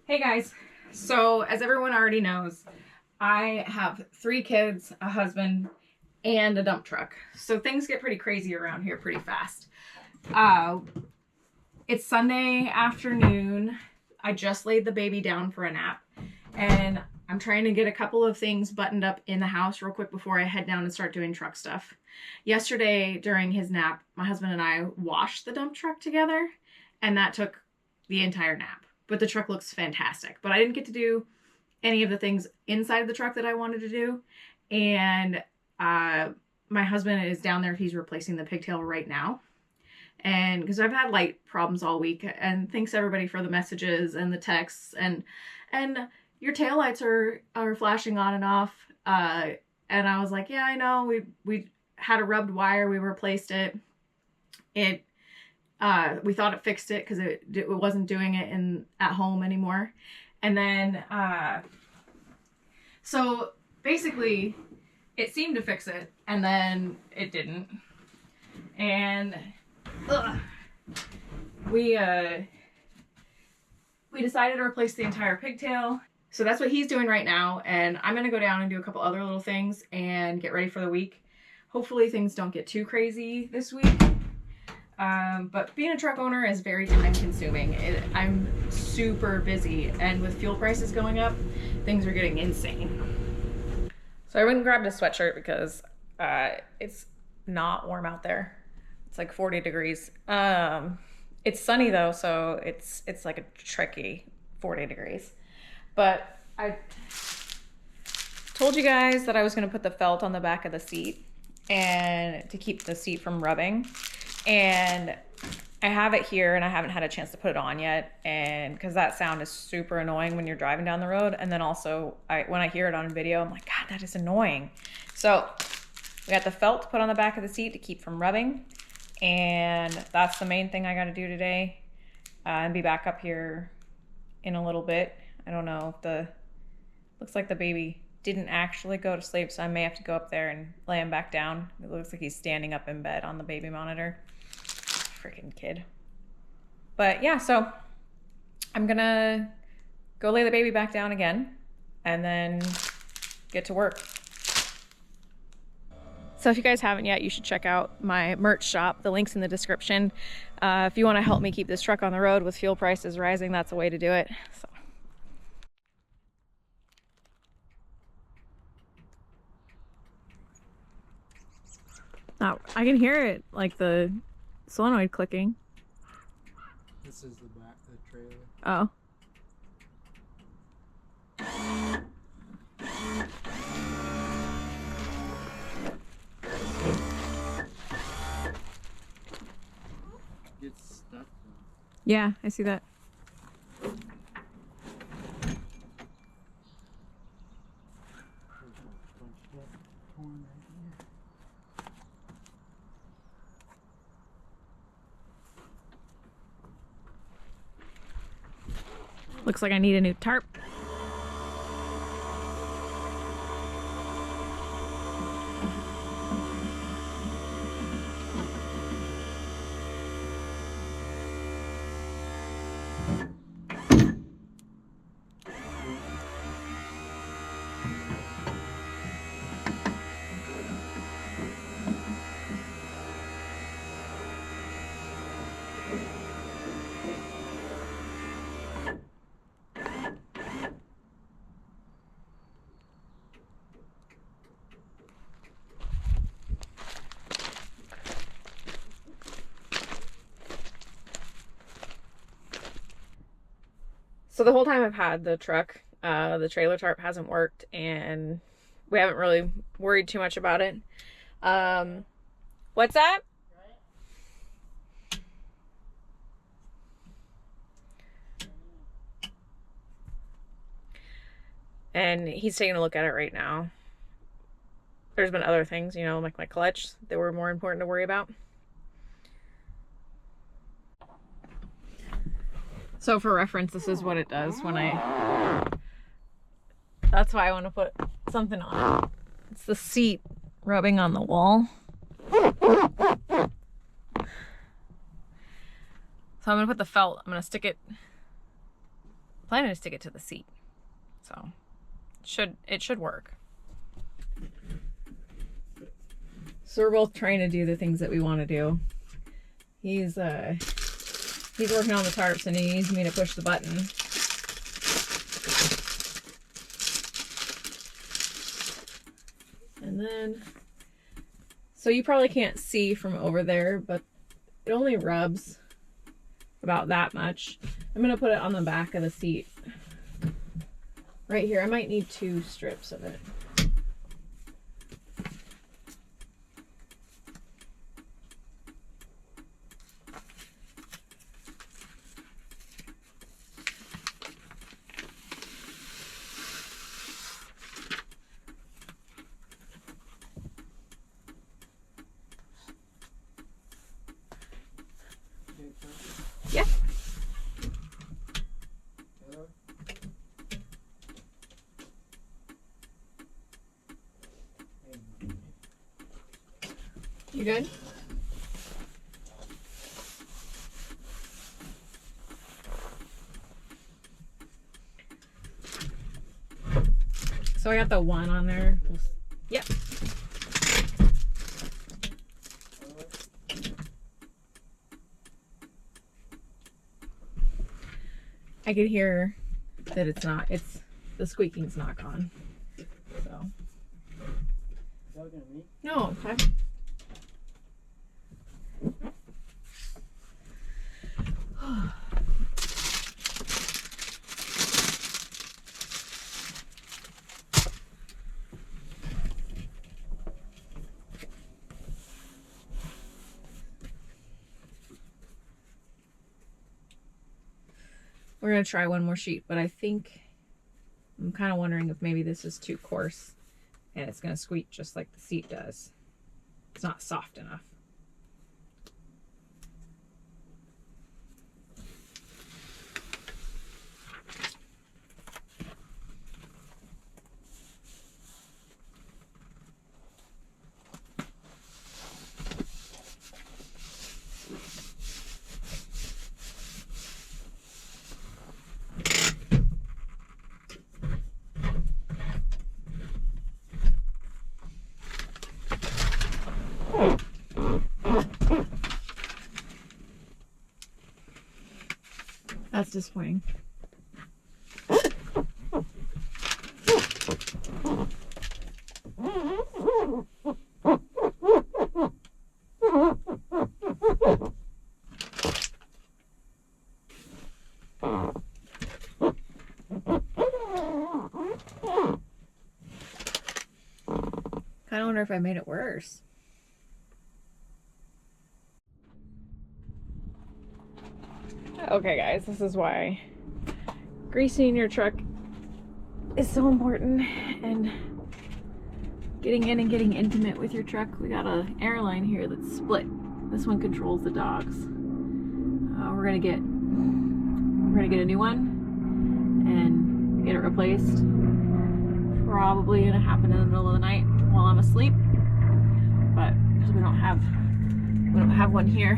Hey guys, so as everyone already knows, I have 3 kids, a husband, and a dump truck. So things get pretty crazy around here pretty fast. It's Sunday afternoon. I just laid the baby down for a nap, and I'm trying to get a couple of things buttoned up in the house real quick before I head down and start doing truck stuff. Yesterday during his nap, my husband and I washed the dump truck together, and that took the entire nap. But the truck looks fantastic. But I didn't get to do any of the things inside of the truck that I wanted to do. And my husband is down there. He's replacing the pigtail right now. And because I've had light problems all week. And thanks everybody for the messages and the texts. And your taillights are flashing on and off. And I was like, yeah, I know. We had a rubbed wire. We replaced it. We thought it fixed it because it wasn't doing it at home anymore. And then, so basically it seemed to fix it and then it didn't. And we decided to replace the entire pigtail. So that's what he's doing right now. And I'm going to go down and do a couple other little things and get ready for the week. Hopefully things don't get too crazy this week. But being a truck owner is very time consuming. I'm super busy, and with fuel prices going up, things are getting insane. So I went and grabbed a sweatshirt because it's not warm out there. It's like 40 degrees. It's sunny though, so it's like a tricky 40 degrees. But I told you guys that I was going to put the felt on the back of the seat and to keep the seat from rubbing. And I have it here and I haven't had a chance to put it on yet, and because that sound is super annoying when you're driving down the road, and then also when I hear it on video, I'm like, God, that is annoying. So we got the felt put on the back of the seat to keep from rubbing, and that's the main thing I got to do today, and be back up here in a little bit. I don't know if looks like the baby didn't actually go to sleep, so I may have to go up there and lay him back down. It looks like he's standing up in bed on the baby monitor. Freaking kid. But yeah, so I'm gonna go lay the baby back down again and then get to work. So if you guys haven't yet, you should check out my merch shop. The link's in the description. If you want to help me keep this truck on the road with fuel prices rising, that's a way to do it. So. Now, I can hear it, like the solenoid clicking. This is the back of the trailer. Oh. Gets stuck. Yeah, I see that. Looks like I need a new tarp. So the whole time I've had the truck, the trailer tarp hasn't worked, and we haven't really worried too much about it. What's that? And he's taking a look at it right now. There's been other things, you know, like my clutch that were more important to worry about. So for reference, this is what it does when that's why I want to put something on it. It's the seat rubbing on the wall. So I'm gonna put the felt, I'm gonna stick it plan is to get to the seat. So it should work. So we're both trying to do the things that we want to do. He's working on the tarps and he needs me to push the button. And then, so you probably can't see from over there, but it only rubs about that much. I'm gonna put it on the back of the seat. Right here, I might need 2 strips of it. Yeah. You good? So I got the 1 on there. Yep. I could hear that the squeaking's not gone. So. No, okay. We're gonna try one more sheet, but I'm kind of wondering if maybe this is too coarse and it's gonna squeak just like the seat does. It's not soft enough. That's disappointing. I wonder if I made it worse. Okay guys, this is why greasing your truck is so important, and getting in and getting intimate with your truck. We got an airline here that's split. This one controls the dogs. We're gonna get a new one and get it replaced. Probably gonna happen in the middle of the night while I'm asleep, but because we don't have one here.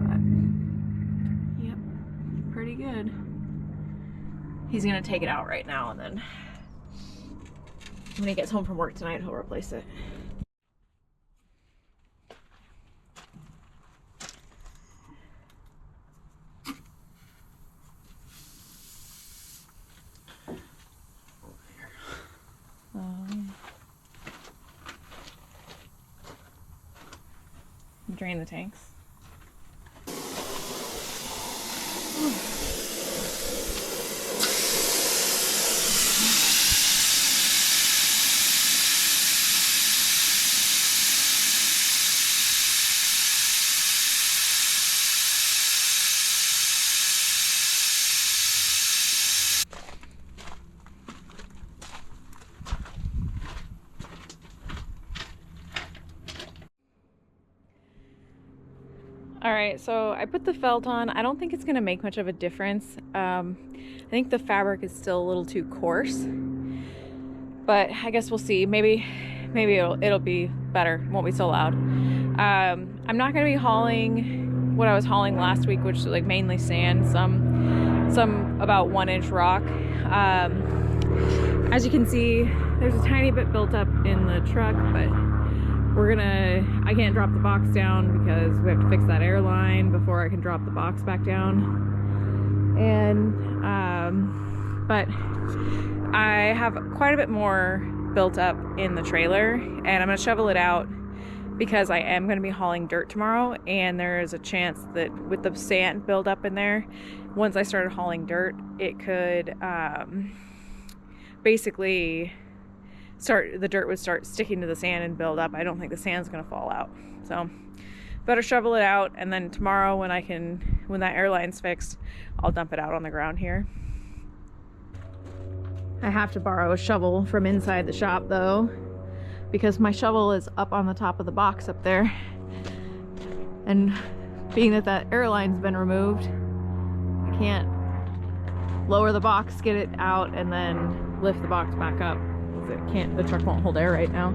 But yep, pretty good. He's gonna take it out right now, and then when he gets home from work tonight, he'll replace it. Drain the tanks. Alright, so I put the felt on. I don't think it's going to make much of a difference. I think the fabric is still a little too coarse, but I guess we'll see. Maybe it'll be better. Won't be so loud. I'm not going to be hauling what I was hauling last week, which is like mainly sand, some some about 1-inch rock. As you can see, there's a tiny bit built up in the truck, but I can't drop the box down because we have to fix that airline before I can drop the box back down. And but I have quite a bit more built up in the trailer, and I'm gonna shovel it out because I am gonna be hauling dirt tomorrow, and there's a chance that with the sand build up in there, once I started hauling dirt, it could basically the dirt would start sticking to the sand and build up. I don't think the sand's gonna fall out, so better shovel it out, and then tomorrow when that airline's fixed, I'll dump it out on the ground here. I have to borrow a shovel from inside the shop though, because my shovel is up on the top of the box up there, and being that airline's been removed, I can't lower the box, get it out, and then lift the box back up. The truck won't hold air right now.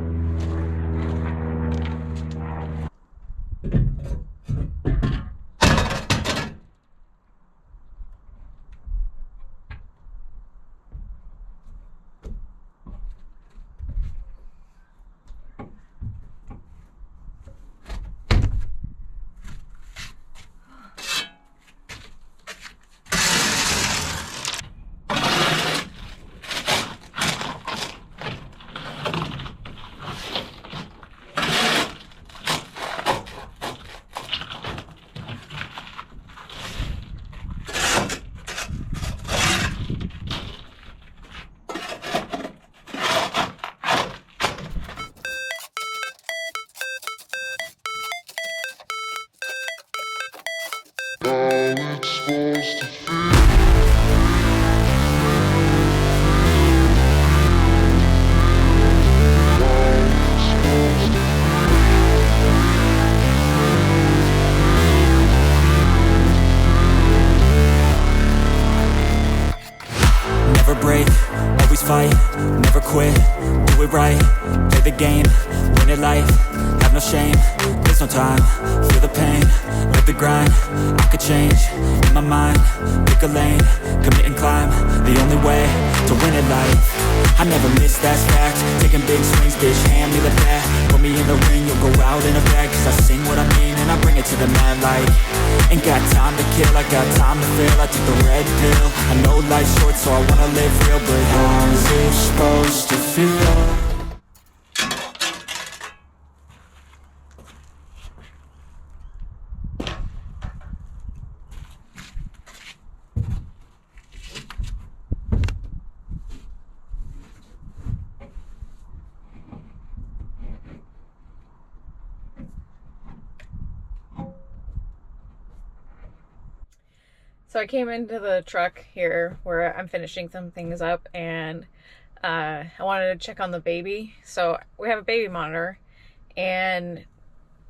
Never break, always fight, never quit, do it right, play the game, win it life, have no shame, there's no time, feel the pain, live the grind, I could change, in my mind, pick a lane, commit and climb, the only way to win it life. I never miss, that's fact, taking big swings, bitch, hand me the bat, put me in the ring, you'll go out in a bag, cause I sing what I mean and I bring it to the mad light. Ain't got time to kill, I got time to feel, I took the red pill, I know life's short so I wanna live real, but how's it supposed to feel? So I came into the truck here where I'm finishing some things up, and I wanted to check on the baby. So we have a baby monitor, and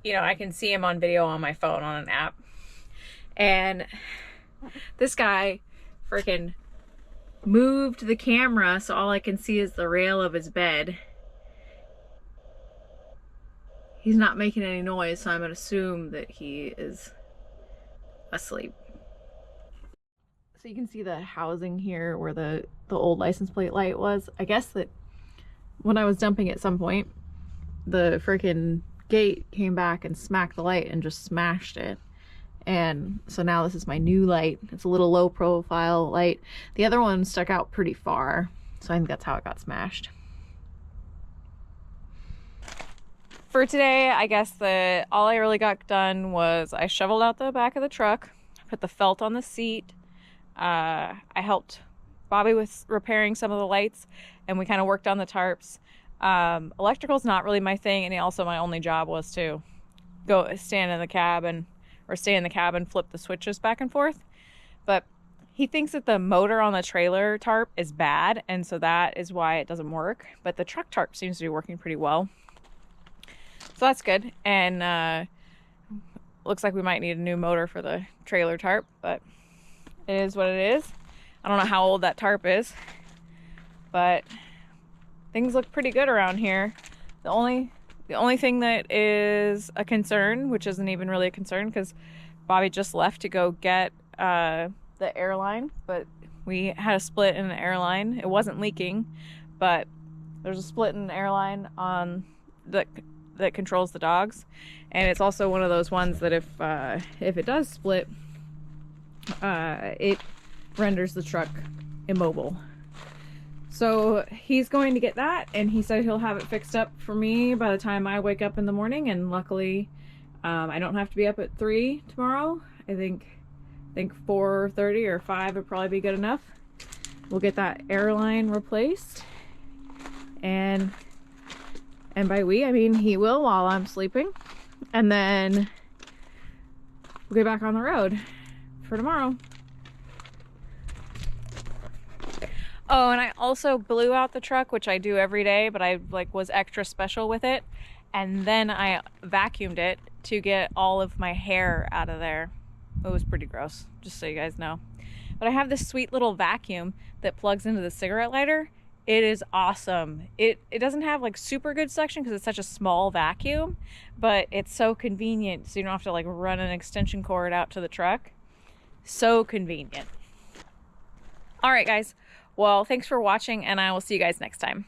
you know, I can see him on video on my phone on an app. And this guy freaking moved the camera so all I can see is the rail of his bed. He's not making any noise, so I'm gonna assume that he is asleep. So you can see the housing here where the old license plate light was. I guess that when I was dumping at some point, the freaking gate came back and smacked the light and just smashed it. And so now this is my new light. It's a little low profile light. The other one stuck out pretty far, so I think that's how it got smashed. For today, I guess that all I really got done was I shoveled out the back of the truck, put the felt on the seat. I helped Bobby with repairing some of the lights, and we kind of worked on the tarps. Electrical's not really my thing, and also my only job was to go stand in the cab or stay in the cab and flip the switches back and forth. But he thinks that the motor on the trailer tarp is bad, and so that is why it doesn't work. But the truck tarp seems to be working pretty well, so that's good. And looks like we might need a new motor for the trailer tarp, but it is what it is. I don't know how old that tarp is, but things look pretty good around here. The only thing that is a concern, which isn't even really a concern because Bobby just left to go get the airline, but we had a split in the airline. It wasn't leaking, but there's a split in the airline on that controls the dogs, and it's also one of those ones that if it does split, it renders the truck immobile. So he's going to get that, and he said he'll have it fixed up for me by the time I wake up in the morning, and luckily I don't have to be up at 3 tomorrow. I think 4:30 or 5 would probably be good enough. We'll get that airline replaced, and by we, I mean he will while I'm sleeping, and then we'll get back on the road for tomorrow. Oh, and I also blew out the truck, which I do every day, but I was extra special with it, and then I vacuumed it to get all of my hair out of there. It was pretty gross, just so you guys know. But I have this sweet little vacuum that plugs into the cigarette lighter. It is awesome. It doesn't have super good suction because it's such a small vacuum, but it's so convenient, so you don't have to run an extension cord out to the truck. So convenient. All right, guys. Well, thanks for watching, and I will see you guys next time.